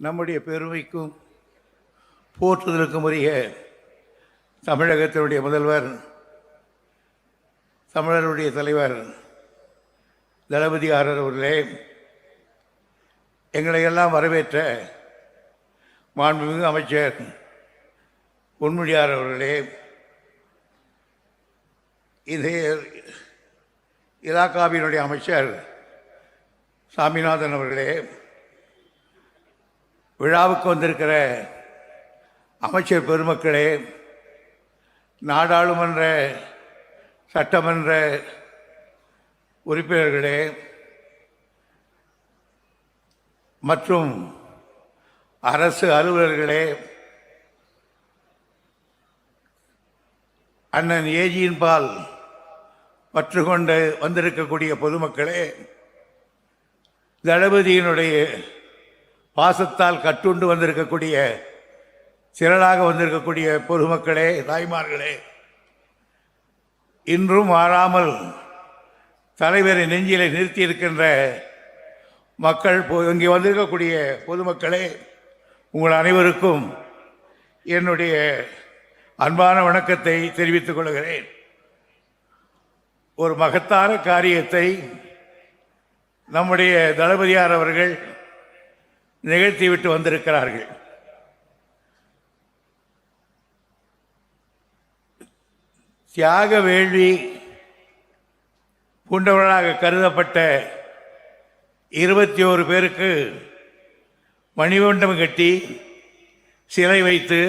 நம்முடைய பெருமைக்கும் போற்றுதலுக்கும் உரிய தமிழகத்தினுடைய முதல்வர், தமிழருடைய தலைவர் தளபதி அவர்களே, எங்களை எல்லாம் வரவேற்ற மாண்புமிகு அமைச்சர் பொன்முடியார் அவர்களே, இதே இலாக்காவினுடைய அமைச்சர் சாமிநாதன் அவர்களே, விழாவுக்கு வந்திருக்கிற அமைச்சர் பெருமக்களே, நாடாளுமன்ற சட்டமன்ற உறுப்பினர்களே மற்றும் அரசு அலுவலர்களே, அண்ணன் ஏஜியின் பால் பற்று கொண்டு வந்திருக்கக்கூடிய பொதுமக்களே, தளபதியினுடைய பாசத்தால் கட்டுண்டு வந்திருக்கக்கூடிய திரளாக வந்திருக்கக்கூடிய பொதுமக்களே, தாய்மார்களே, இன்றும் மாறாமல் தலைவரை நெஞ்சிலை நிறுத்தியிருக்கின்ற மக்கள், இங்கே வந்திருக்கக்கூடிய பொதுமக்களே, உங்கள் அனைவருக்கும் என்னுடைய அன்பான வணக்கத்தை தெரிவித்துக் கொள்கிறேன். ஒரு மகத்தான காரியத்தை நம்முடைய தளபதியார் அவர்கள் நிகழ்த்திவிட்டு வந்திருக்கிறார்கள். தியாக வேள்வி பூண்டவர்களாக கருதப்பட்ட 21 பேருக்கு மணிமண்டபம் கட்டி சிலை வைத்து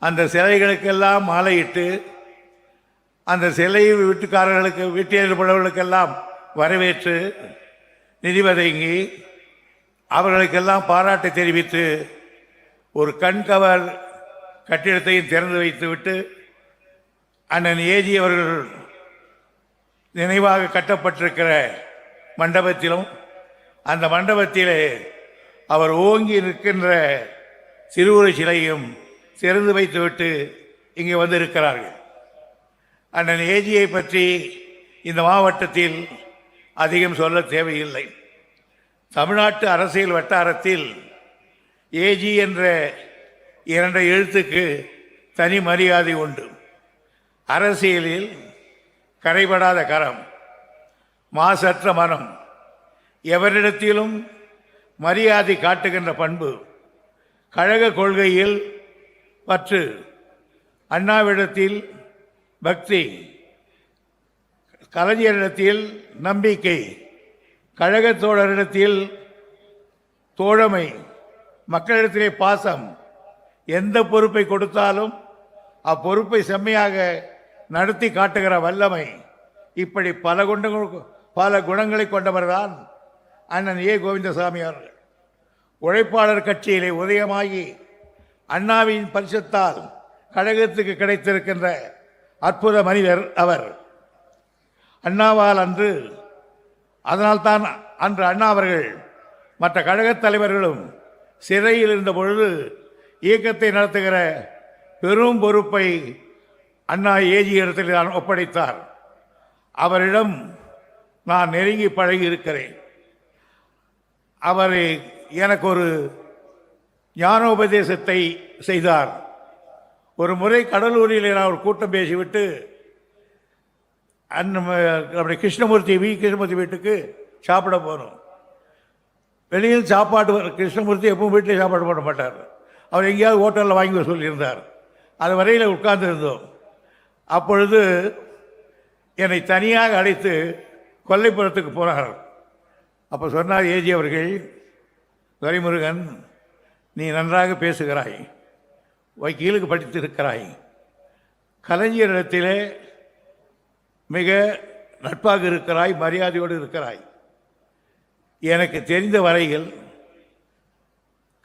அந்த சிலைகளுக்கெல்லாம் மாலையிட்டு அந்த சிலை வீட்டுக்காரர்களுக்கு வீட்டியர்களுக்கெல்லாம் வரவேற்று நிதி வழங்கி அவர்களுக்கெல்லாம் பாராட்டை தெரிவித்து ஒரு கண்கவர் கட்டிடத்தையும் திறந்து வைத்துவிட்டு அண்ணன் ஏஜி அவர்கள் நினைவாக கட்டப்பட்டிருக்கிற மண்டபத்திலும் அந்த மண்டபத்திலே அவர் ஓங்கி நிற்கின்ற திருவுருவ சிலையும் திறந்து வைத்துவிட்டு இங்கே வந்திருக்கிறார்கள். அண்ணன் ஏஜியை பற்றி இந்த மாவட்டத்தில் அதிகம் சொல்ல தேவையில்லை. தமிழ்நாட்டு அரசியல் வட்டாரத்தில் ஏஜி என்ற 2 எழுத்துக்கு தனி மரியாதை உண்டு. அரசியலில் கரைபடாத கரம், மாசற்ற மனம், எவரிடத்திலும் மரியாதை காட்டுகின்ற பண்பு, கழக கொள்கையில் பற்று, அண்ணாவிடத்தில் பக்தி, கலைஞரிடத்தில் நம்பிக்கை, கழக தோழரிடத்தில் தோழமை, மக்களிடத்திலே பாசம், எந்த பொறுப்பை கொடுத்தாலும் அப்பொறுப்பை செம்மையாக நடத்தி காட்டுகிற வல்லமை, இப்படி பல குணங்களை கொண்டவர்தான் அண்ணன் ஏ கோவிந்தசாமி அவர்கள். உழைப்பாளர் கட்சியிலே உதயமாகி அண்ணாவின் பரிசத்தால் கழகத்துக்கு கிடைத்திருக்கின்ற அற்புத மனிதர் அவர். அண்ணாவால் அன்று, அதனால்தான் அன்று அண்ணா அவர்கள் மற்ற கழகத் தலைவர்களும் சிறையில் இருந்த பொழுது இயக்கத்தை நடத்துகிற பெரும் பொறுப்பை அண்ணா ஏஜி இடத்தில் நான் ஒப்படைத்தார். அவரிடம் நான் நெருங்கி பழகி இருக்கிறேன். அவர் எனக்கு ஒரு ஞானோபதேசத்தை செய்தார். ஒரு முறை கடலூரில் நான் ஒரு கூட்டம் பேசிவிட்டு நம்முடைய கிருஷ்ணமூர்த்தி வீட்டுக்கு சாப்பிட போனோம். வெளியில் சாப்பாடு கிருஷ்ணமூர்த்தி எப்பவும் வீட்டிலே சாப்பாடு போட மாட்டார். அவர் எங்கேயாவது ஹோட்டலில் வாங்கி சொல்லியிருந்தார். அது வரையில் உட்கார்ந்து இருந்தோம். அப்பொழுது என்னை தனியாக அழைத்து கொல்லைப்புறத்துக்கு போனார். அப்போ சொன்னார் ஏஜி அவர்கள், துரைமுருகன், நீ நன்றாக பேசுகிறாய், வக்கீலுக்கு படித்திருக்கிறாய், கலைஞரிடத்திலே மிக நட்பாக இருக்கிறாய், மரியாதையோடு இருக்கிறாய். எனக்கு தெரிந்த வரையில்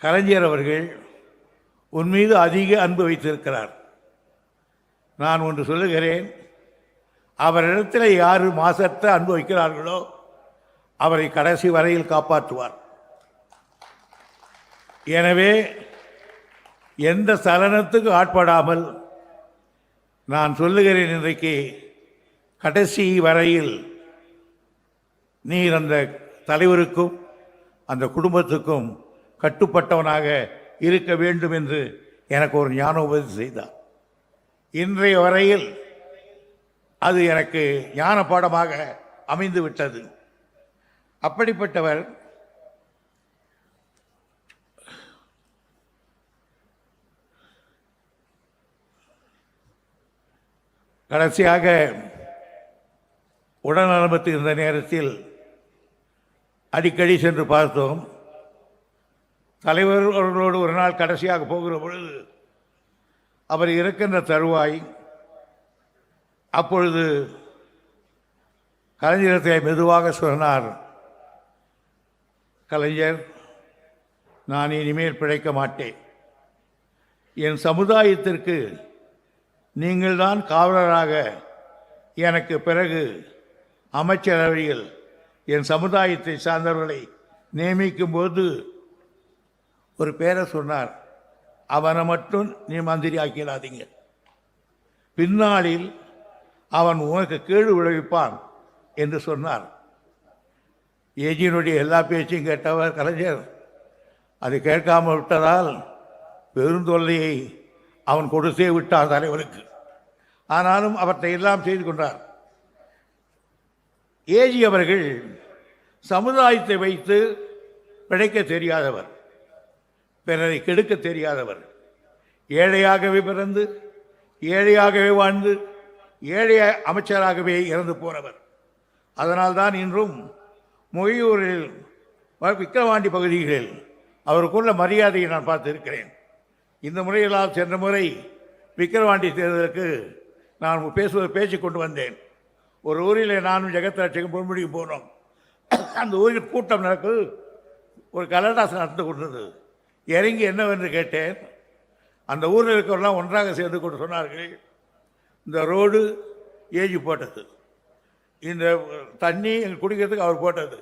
கலைஞர் அவர்கள் உன் மீது அதிக அன்பு வைத்திருக்கிறார். நான் ஒன்று சொல்லுகிறேன், அவரிடத்தில் யார் மாசற்ற அன்பு வைக்கிறார்களோ அவரை கடைசி வரையில் காப்பாற்றுவார். எனவே எந்த சலனத்துக்கு ஆட்படாமல் நான் சொல்லுகிறேன், இன்றைக்கு கடைசி வரையில் நீர் அந்த தலைவருக்கும் அந்த குடும்பத்துக்கும் கட்டுப்பட்டவனாக இருக்க வேண்டும் என்று எனக்கு ஒரு ஞானோபதேசம் செய்தார். இன்றைய வரையில் அது எனக்கு ஞான பாடமாக அமைந்து விட்டது. அப்படிப்பட்டவர் கடைசியாக உடல்நலமற்று இருந்த நேரத்தில் அடிக்கடி சென்று பார்த்தோம். தலைவர் அவர்களோடு ஒரு நாள் கடைசியாக போகிற பொழுது அவர் இருக்கின்ற தருவாய், அப்பொழுது கலைஞரத்தை மெதுவாக சொன்னார், கலைஞர், நான் இனிமேல் பிழைக்க மாட்டேன். என் சமுதாயத்திற்கு நீங்கள்தான் காவலராக எனக்கு பிறகு அமைச்சரவையில் என் சமுதாயத்தை சார்ந்தவர்களை நியமிக்கும் போது ஒரு பேரை சொன்னார், அவனை மட்டும் நீ மந்திரி ஆக்கிடாதீங்க, பின்னாளில் அவன் உனக்கு கேடு விளைவிப்பான் என்று சொன்னார். ஏஜியினுடைய எல்லா பேச்சையும் கேட்டவர் கலைஞர். அது கேட்காமல் விட்டதால் பெருந்தொல்லையை அவன் கொடுத்தே விட்டான் தலைவருக்கு. ஆனாலும் அவற்றை எல்லாம் செய்து கொண்டார். ஏஜி அவர்கள் சமுதாயத்தை வைத்து பிழைக்க தெரியாதவர், பிறரை கெடுக்க தெரியாதவர். ஏழையாகவே பிறந்து ஏழையாகவே வாழ்ந்து ஏழை அமைச்சராகவே இறந்து போனவர். அதனால்தான் இன்றும் மொழியூரில் விக்கிரவாண்டி பகுதிகளில் அவருக்குள்ள மரியாதையை நான் பார்த்திருக்கிறேன். இந்த முறையெல்லாம் சென்ற முறை விக்கிரவாண்டி தேர்தலுக்கு நான் பேச்சு கொண்டு வந்தேன். ஒரு ஊரில் நானும் ஜெகத்ராட்சிக்கும் பொன்முடியும் போனோம். அந்த ஊரில் கூட்டம் நடக்குது, ஒரு கலடாசம் நடந்து கொண்டது. இறங்கி என்னவென்று கேட்டேன். அந்த ஊரில் இருக்கிறவெல்லாம் ஒன்றாக சேர்ந்து கொண்டு சொன்னார்கள், இந்த ரோடு ஏஜி போட்டது, இந்த தண்ணி எங்கள் குடிக்கிறதுக்கு அவர் போட்டது,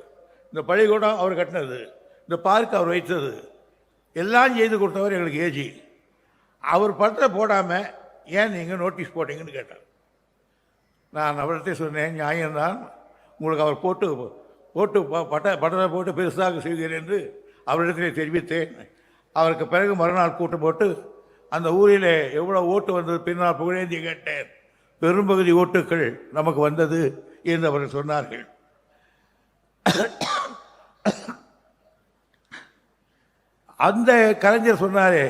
இந்த பள்ளிக்கூடம் அவர் கட்டினது, இந்த பார்க் அவர் வைத்தது, எல்லாம் செய்து கொடுத்தவர் எங்களுக்கு ஏஜி. அவர் படத்தை போடாமல் ஏன் நீங்கள் நோட்டீஸ் போட்டீங்கன்னு கேட்டார். நான் அவர்கிட்ட சொன்னேன், நியாயம்தான், உங்களுக்கு அவர் போட்டு படத்தை போட்டு பெருசாக செய்கிறேன் என்று அவரிடத்திலே தெரிவித்தேன். அவருக்கு பிறகு மறுநாள் கூட்டம் போட்டு அந்த ஊரில் எவ்வளோ ஓட்டு வந்தது பின்னால் புகழேந்தி கேட்டேன். பெரும்பகுதி ஓட்டுக்கள் நமக்கு வந்தது என்று அவர்கள் சொன்னார்கள். அந்த கலைஞர் சொன்னாரே,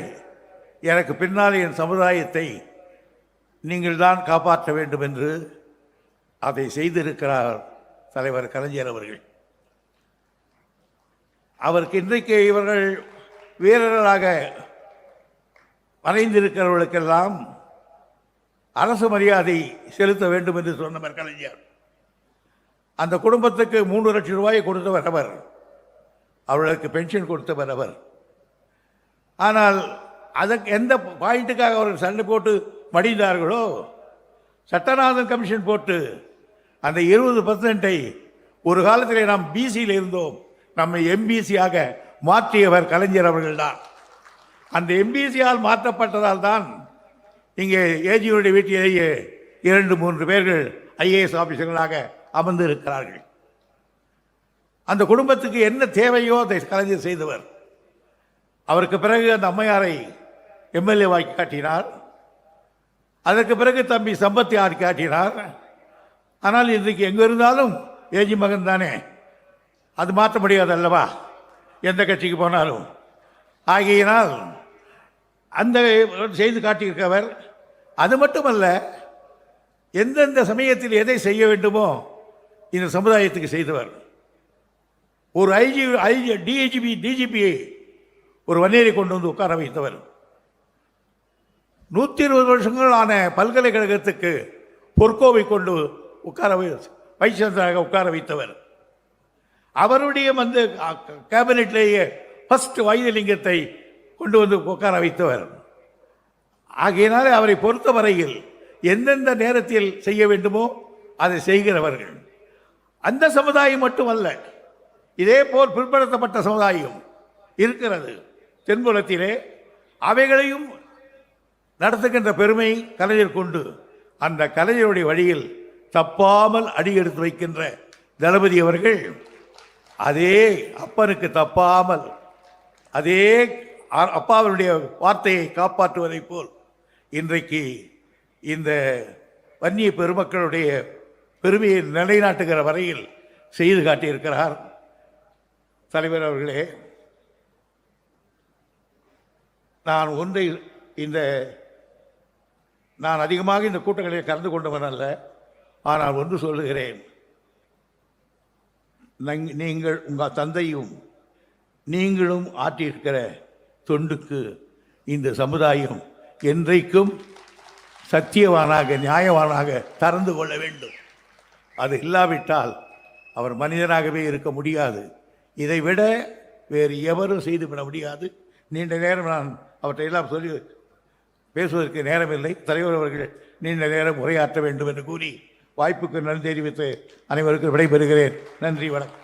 எனக்கு பின்னால் என் சமுதாயத்தை நீங்கள் தான் காப்பாற்ற வேண்டும் என்று, அதை செய்திருக்கிறார் தலைவர் கலைஞர் அவர்கள். அவருக்கு இன்றைக்கு இவர்கள் வீரர்களாக மறைந்திருக்கிறவர்களுக்கெல்லாம் அரசு மரியாதை செலுத்த வேண்டும் என்று சொன்னவர் கலைஞர். அந்த குடும்பத்துக்கு 3 லட்சம் ரூபாயை கொடுத்தவர் அவர், அவர்களுக்கு பென்ஷன் கொடுத்தவர் அவர். ஆனால் அதற்கு எந்த பாயிண்ட்டுக்காக அவர்கள் சண்டை போட்டு மடிந்தார்களோ, சட்டநாதன் கமிஷன் போட்டு அந்த 20% ஒரு காலத்தில் நாம் பிசியில் இருந்தோம், நம்மை எம்பிசியாக மாற்றியவர் கலைஞர் அவர்கள்தான். அந்த எம்பிசியால் மாற்றப்பட்டதால் தான் இங்கே ஏஜியுடைய வீட்டிலேயே 2-3 பேர்கள் ஐஏஎஸ் ஆபீசர்களாக அமர்ந்து இருக்கிறார்கள். அந்த குடும்பத்துக்கு என்ன தேவையோ அதை கலைஞர் செய்தவர். அவருக்கு பிறகு அந்த அம்மையாரை எம்எல்ஏ வாக்கி காட்டினார். அதற்கு பிறகு தம்பி சம்பத்தி ஆர் காட்டினார். ஆனால் இன்றைக்கு எங்கே இருந்தாலும் ஏஜி மகன் தானே, அது மாற்ற முடியாது அல்லவா, எந்த கட்சிக்கு போனாலும். ஆகையினால் அந்த செய்து காட்டியிருக்கவர். அது மட்டுமல்ல, எந்தெந்த சமயத்தில் எதை செய்ய வேண்டுமோ இந்த சமுதாயத்துக்கு செய்தவர். ஒரு டிஜிபியை ஒரு வன்னியரை கொண்டு வந்து உட்கார வைத்தவர். 120 வருஷங்கள் ஆன பல்கலைக்கழகத்துக்கு பொற்கோவை கொண்டு வைச்சந்தராக உட்கார வைத்தவர். அவருடைய வந்து கேபினெட்லேயே ஃபர்ஸ்ட் வைத்தியலிங்கத்தை கொண்டு வந்து உட்கார வைத்தவர். ஆகையினாலே அவரை பொறுத்தவரையில் எந்தெந்த நேரத்தில் செய்ய வேண்டுமோ அதை செய்கிறவர்கள். அந்த சமுதாயம் மட்டுமல்ல, இதே போல் பிற்படுத்தப்பட்ட சமுதாயம் இருக்கிறது தென்புலத்திலே. அவைகளையும் நடத்துகின்ற பெருமை கலைஞர் கொண்டு, அந்த கலைஞருடைய வழியில் தப்பாமல் அடியெடுத்து வைக்கின்ற தளபதி அவர்கள் அதே அப்பனுக்கு தப்பாமல் அதே அப்பாவினுடைய வார்த்தையை காப்பாற்றுவதைப் போல் இன்றைக்கு இந்த வன்னிய பெருமக்களுடைய பெருமையை நிலைநாட்டுகிற வரையில் செய்து காட்டியிருக்கிறார் தலைவர் அவர்களே. நான் அதிகமாக இந்த கூட்டங்களில் கலந்து கொண்டவன் அல்ல. ஆனால் ஒன்று சொல்லுகிறேன், நீங்கள் உங்கள் தந்தையும் நீங்களும் ஆற்றியிருக்கிற தொண்டுக்கு இந்த சமுதாயம் என்றைக்கும் சத்தியவானாக நியாயவானாக தரந்து கொள்ள வேண்டும். அது இல்லாவிட்டால் அவர் மனிதனாகவே இருக்க முடியாது. இதைவிட வேறு எவரும் செய்துவிட முடியாது. நீண்ட நேரம் நான் அவற்றை எல்லாம் சொல்லி பேசுவதற்கு நேரமில்லை. தலைவர் அவர்கள் நீண்ட நேரம் உரையாற்ற வேண்டும் என்று கூறி வாய்ப்புக்கு நன்றி தெரிவித்து அனைவருக்கும் விடைபெறுகிறேன். நன்றி, வணக்கம்.